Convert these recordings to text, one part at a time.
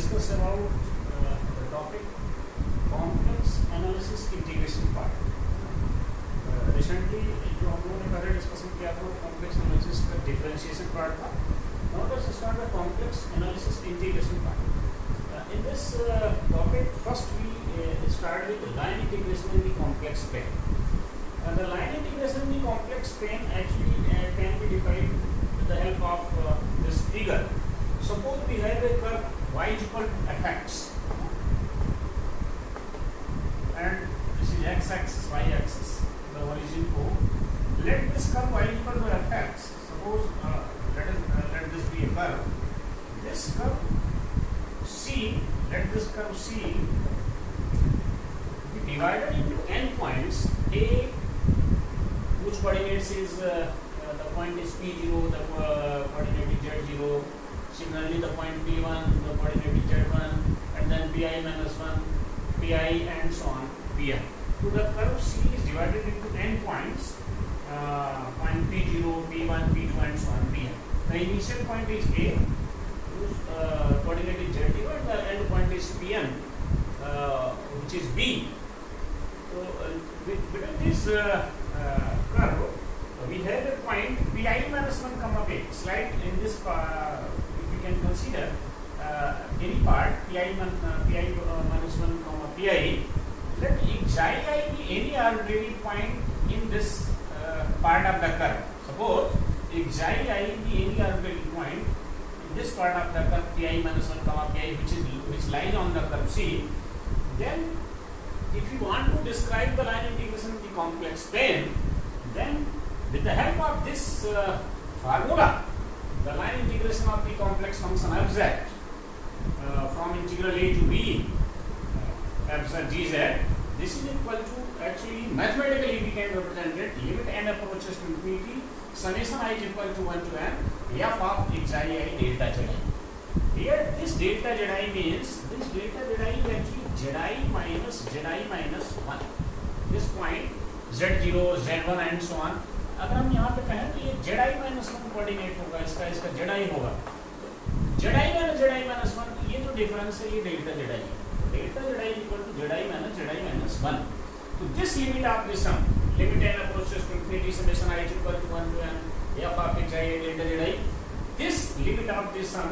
discuss about the topic complex analysis integration part. Recently जो हम लोगों ने पहले डिस्कशन किया था वो complex analysis का differentiation part था. Now let's start the complex analysis integration part. In this topic, first we start with the line integration in the complex plane. The line integration in the complex plane actually can be defined with the help of this figure. Suppose we have a curve y is equal to fx, and this is x-axis, y-axis, the origin O. Let this curve y is equal to fx. Suppose let this be a curve. This curve C, let this curve C be divided into n points. A, whose coordinates is the point is P0, the coordinate is Z0. Similarly, the point P1, the coordinate is Z1, and then Pi minus 1, Pi, and so on, Pn. So the curve C is divided into n points, point P0, P1, P2, and so on, Pn. The initial point is A, whose coordinate is Z0, and the end point is Pn, which is B. So between this curve, we have a point Pi minus 1 comma P. Slide in this can consider any part Pi minus 1 comma Pi. Let xi be any arbitrary point in this part of the curve. Suppose xi be any arbitrary point in this part of the curve Pi minus 1 comma Pi, which lies on the curve C. Then, if you want to describe the line integration of the complex plane, then with the help of this formula, the line integration of the complex function fz from integral a to b fz gz, this is equal to, actually mathematically we can represent it, limit n approaches to infinity, summation I is equal to 1 to n f of xi I delta zi. Here this delta zi means, this delta zi is actually zi minus 1. This point z0, z1 and so on. अगर हम यहाँ पे कहें तो ये Jedi minus 1 coordinate होगा, इसका Jedi होगा. जेडाई माइनस 1, ये जो डिफरेंस है ये डेल्टा जेडाई है. Delta z i equal to z i minus 1. तो this limit of this sum, limit n approaches to infinity summation I is equal to 1 to n f of xi delta zi. This limit of this sum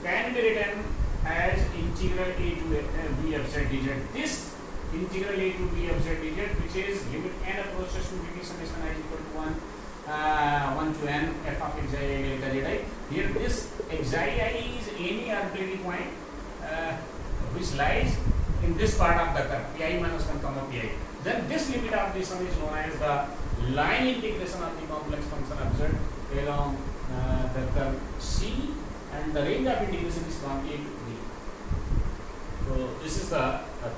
can be written as integral a to b of z dz. This integral a to b of z dz, which is limit n approaches to infinity summation I is equal to 1 to n f of xi delta zi. Here this xi is any arbitrary point which lies in this part of the curve Pi minus 1 comma Pi. Then this limit of this sum is known as the line integration of the complex function of z along the curve C, and the range of integration is from a to b. So this is the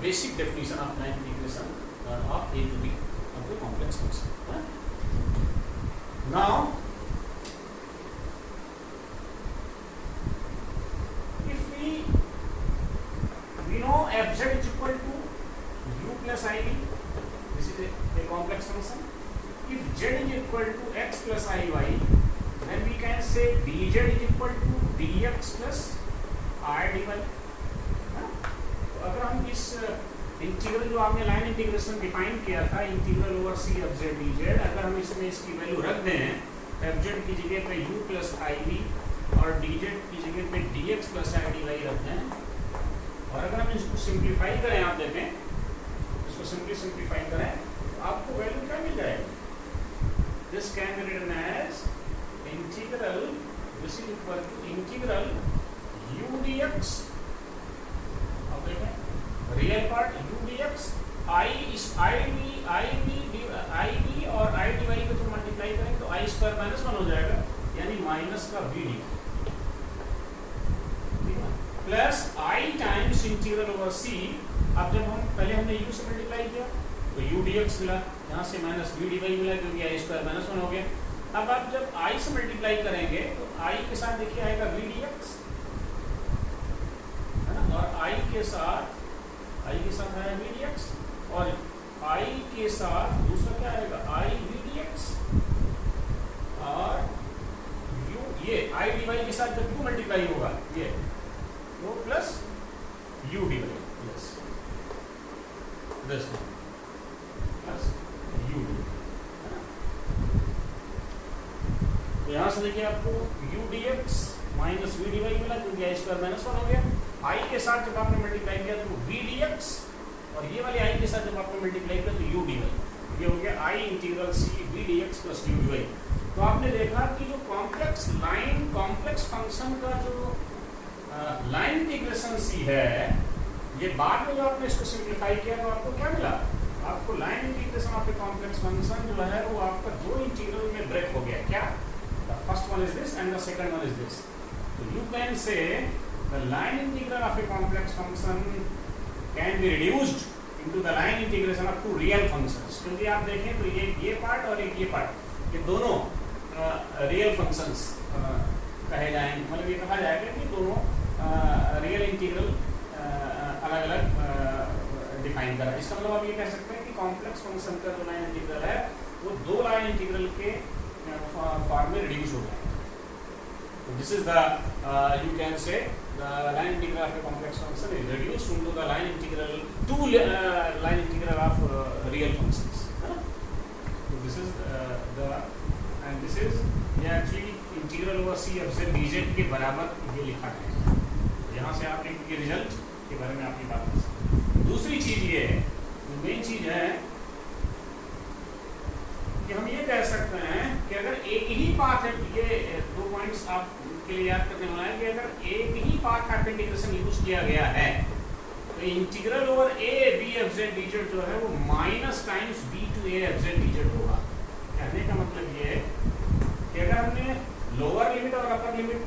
basic definition of line integration of a to b of the complex function. Now, if we know fz is equal to u plus iv, this is a complex function. If z is equal to x plus iy, then we can say dz is equal to dx plus r dy. अगर हम इस integral जो आपने line integration define किया था, integral over C F z d z, अगर हम इसमें इसकी वैल्यू रख दें एफ जेड की जगह पे यू प्लस आई वी और डी जेड की जगह पे d x plus i d y रख दें, और अगर हम इसको सिंप्लीफाई करें, आप देखें इसको सिंप्लीफाई करें तो आपको वैल्यू क्या मिल जाएगी. This can be written as integral, this is equal to integral u d x, real part u dx I इस i v और I dy को तो मल्टीप्लाई करें तो I स्क्वायर माइनस 1 हो जाएगा, यानी माइनस का v dy plus I times integral over c. अब जब हम पहले हमने u से मल्टीप्लाई किया तो u dx मिला, यहाँ से माइनस v dy मिला क्योंकि I स्क्वायर माइनस 1 हो गया. अब आप जब I से मल्टीप्लाई करेंगे तो I के साथ देखिए आएगा v dx, और I के साथ आया v dx, और I के साथ दूसरा क्या आएगा I v dx, और ये I dy के साथ जब 2 मल्टीप्लाई होगा ये तो प्लस देखिए आपको u dx minus v dy मिला, क्योंकि आई स्क्वायर माइनस 1 हो गया। i के साथ जब आपने मल्टीप्लाई किया तो v dx, और ये वाले i के साथ जब आपने मल्टीप्लाई किया तो u dy, ये हो गया i integral c v dx plus u dy। तो आपने देखा कि जो कॉम्प्लेक्स फंक्शन का जो लाइन इंटीग्रेशन c है, ये बाद में जो आपने इसको सिंप्लीफाई किया तो आपको क्या मिला, आपको line integration of a complex function जो है वो आपका दो इंटीग्रल में ब्रेक हो गया। क्या? The first one is this and the second one is this. तो you can say the line integral of a complex function can be reduced into the line integration of two real functions. क्योंकि आप देखें तो ये part और एक ये part, ये दोनों रियल फंक्शंस कहे जाएंगे, मतलब ये कहा जाएगा कि दोनों रियल इंटीग्रल अलग अलग डिफाइन करा। इसका मतलब आप ये कह सकते हैं कि कॉम्प्लेक्स फंक्शन का जो लाइन इंटीग्रल है वो दो लाइन इंटीग्रल के फॉर्म में रिड्यूस हो जाएगा। तो this is the you can say the line integral of a complex function is reduced into the line integral two line integral of real functions, है ना। तो this is the and this is ये actually integral over C F Z dz के बराबर ये लिखा है। यहाँ से आप लिखेंगे रिजल्ट के बारे में आपकी बात कर सकते। दूसरी चीज ये है, मेन चीज है कि हम ये कह सकते हैं कि अगर एक ही पाथ है, ये 2 पॉइंट्स आपके लिए याद करने वाला है कि अगर एक ही पाथ ऑफ इंटीग्रेशन यूज किया गया है तो integral over a b f z dz जो है वो minus times b to a f z dz होगा। कहने का मतलब ये है कि अगर हमने लोअर लिमिट और अपर लिमिट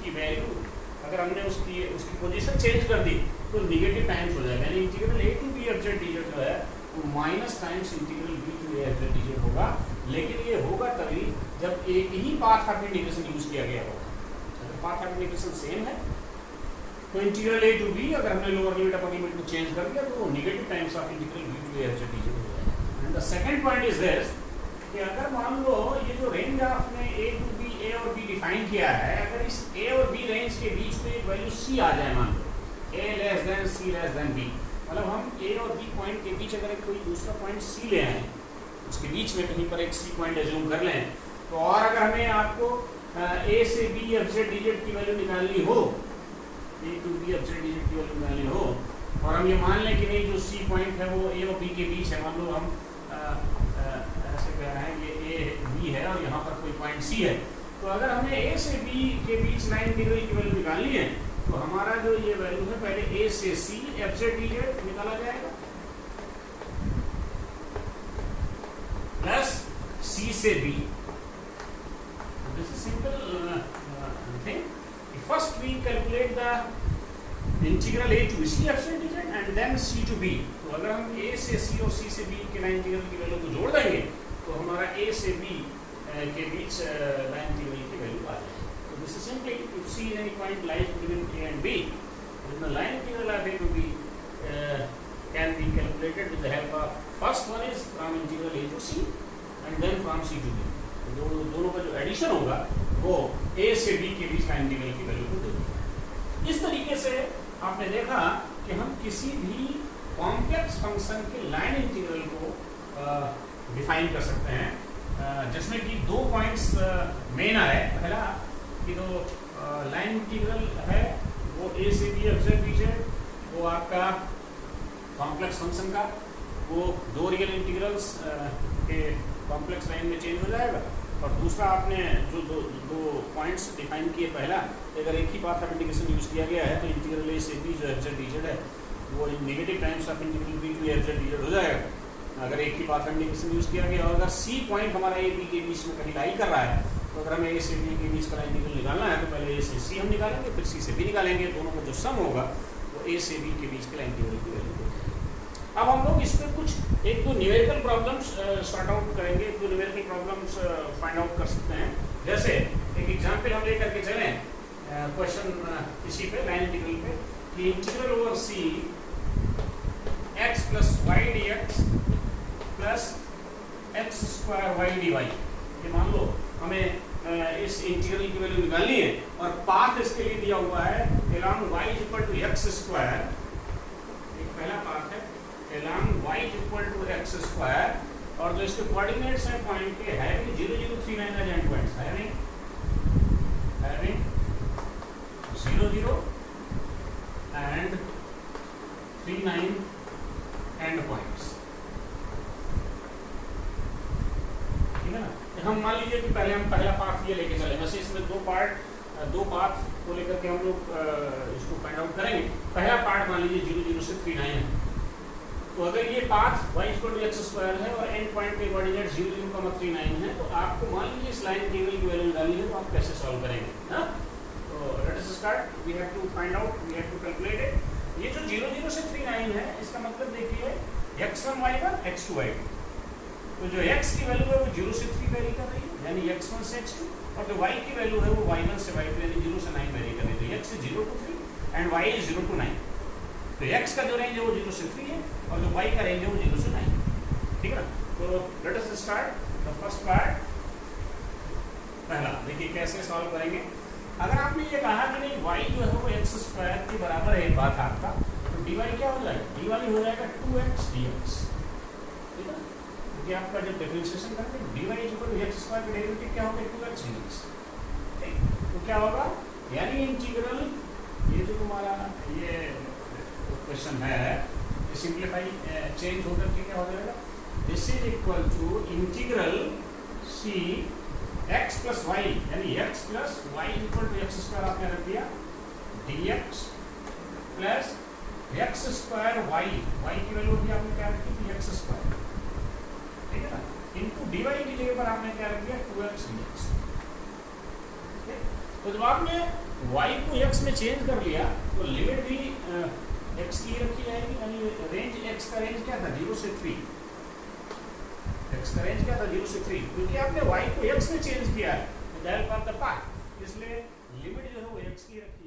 की वैल्यू अगर हमने उसकी पोजीशन चेंज कर दी तो निगेटिव टाइम्स हो जाएगा, यानी integral a to b f z dz जो है वो minus times integral b to a f z dz होगा। लेकिन ये होगा तभी जब एक ही पाथ ऑफ इंटीग्रेशन यूज किया गया होगा। अगर पाथ ऑफ इंटीग्रेशन सेम है तो इंटीग्रल a टू b अगर हमने लोअर लिमिट अपर लिमिट को चेंज कर दिया तो वो negative times of integral b to a f z dz हो जाएगा। And the second point is this कि अगर मान लो ये जो रेंज आपने a टू b a और b डिफाइन किया है, अगर इस a और b रेंज के बीच में एक वैल्यू c आ जाए, मान लो a less than c less than b, मतलब हम a और b पॉइंट के बीच अगर कोई दूसरा पॉइंट c ले आए, उसके बीच में कहीं पर एक c पॉइंट एज्यूम कर लें, तो और अगर हमें आपको a से b f z dz की वैल्यू निकालनी हो, a to b f z dz की वैल्यू निकालनी हो, और हम ये मान लें कि नहीं जो c पॉइंट है वो a और b के बीच है, मान लो हम ऐसे कह रहे हैं ये a b है और यहाँ पर कोई पॉइंट c है, तो अगर हमें a से b के बीच लाइन इंटीग्रल की वैल्यू निकालनी है तो हमारा जो ये वैल्यू है पहले a से c f z dz निकाला जाएगा प्लस c से b। This is simple thing. First we calculate the integral a to c f z dz and then c to b। तो अगर हम a से c और c से b के लाइन इंटीग्रल की वैल्यू को जोड़ देंगे तो हमारा a से b के बीच लाइन इंटीग्रल की वैल्यू आ जाएगी। तो this is simply if c is any point lies between a and b, then the line integral of a to b can be calculated with the help of first one is from integral a to c and then from c to b। तो दोनों का जो addition होगा वो a से b के बीच line integral की value को दे देगा। इस तरीके से आपने देखा कि हम किसी भी कॉम्प्लेक्स फंक्शन के लाइन इंटीग्रल को डिफाइन कर सकते हैं, जिसमें कि 2 पॉइंट्स मेन आए। पहला कि जो लाइन इंटीग्रल है वो a से b f z dz, वो आपका कॉम्प्लेक्स फंक्शन का वो 2 रियल इंटीग्रल्स के कॉम्प्लेक्स लाइन में चेंज हो जाएगा। और दूसरा आपने जो दो पॉइंट्स डिफाइन किए, पहला अगर एक ही पाथ ऑफ इंटीग्रेशन यूज किया गया है तो इंटीग्रल a से b जो f z dz है वो negative times of integral b to f z dz हो जाएगा अगर एक ही पाथ ऑफ इंटीग्रेशन यूज किया गया। और अगर c पॉइंट हमारा a b के बीच में कहीं लाई कर रहा है तो अगर हमें a से b के बीच का इंटीग्रल निकालना है तो पहले a से c हम निकालेंगे, फिर c से b निकालेंगे, दोनों का जो सम होगा वो a से b के बीच के इंटीग्रल की वैल्यू होगी। अब हम लोग इस पर कुछ एक दो न्यूमेरिकल प्रॉब्लम्स सॉर्ट आउट करेंगे, एक दो न्यूमेरिकल प्रॉब्लम्स फाइंड आउट कर सकते हैं। जैसे एक एग्जांपल हम लेकर के चलें क्वेश्चन इसी पे लाइन इंटीग्रल पे कि integral over c x plus y dx plus x square y dy, ये मान लो हमें इस इंटीग्रल की वैल्यू निकालनी है और पाथ इसके लिए दिया हुआ है along y equal to x square. एक पहला पाथ है along y equal to x square और जो इसके कोऑर्डिनेट्स हैं पॉइंट के है कि 0 0 3 9 एंड पॉइंट्स है नहीं, having 0 0 and 3 9 एंड पॉइंट्स। ठीक है ना। हम मान लीजिए कि पहले हम पहला पाथ ये लेके चले, वैसे इसमें दो पाथ को लेकर के हम लोग इसको फाइंड आउट करेंगे। पहला पार्ट मान लीजिए 0 0 से 3 9 है, तो अगर ये पाथ y = x² है और एंड पॉइंट पे कोऑर्डिनेट 0 0, 3 9 है, तो आपको मान लीजिए इस लाइन इंटीग्रल की वैल्यू डालनी है, तो आप कैसे सॉल्व करेंगे? हाँ, तो let us start. We have to find out, we have to calculate it. ये जो 0 0 से 3 9 है, इसका मतलब देखिए x1 y1 x2 y2, तो जो x की वैल्यू है वो 0 से 3 वेरी कर रही है, यानी x1 से x2, और जो y की वैल्यू है वो y1 से y2 यानी 0 से 9 वेरी कर रही है। तो x is 0 to 3 and y is 0 to 9। तो x का जो रेंज है वो 0 से 3 है और जो y का रेंज है वो 0 से 9। ठीक है ना। तो let us start the first part. पहला देखिए कैसे सॉल्व करेंगे। अगर आपने ये कहा कि नहीं y जो है वो x² के बराबर है, बात आपका, तो dy क्या हो जाएगा? dy हो जाएगा 2x dx। ठीक है, क्योंकि आपका जब डिफरेंशिएशन करते हैं dy = x² का डेरिवेटिव क्या होगा? 2x dx। ठीक, तो क्या होगा? यानी इंटीग्रल, ये जो तुम्हारा ये क्वेश्चन है, ये सिंप्लीफाई चेंज होकर के क्या हो जाएगा? This is equal to integral c x + y, यानी x + y = x² आपने रख दिया, dx प्लस x² y की वैल्यू भी आपने क्या रखी थी? x²। ठीक है ना, इनटू dy की जगह पर आपने क्या रख दिया? 2x dx। तो जब आपने y को x में चेंज कर लिया, तो लिमिट भी x की रखी जाएगी, यानी रेंज x का रेंज क्या था? 0 से 3। x का रेंज क्या था? 0 से 3, क्योंकि आपने y को x में चेंज किया है, दैट वाज द पार्ट, इसलिए लिमिट जो है वो x की रखी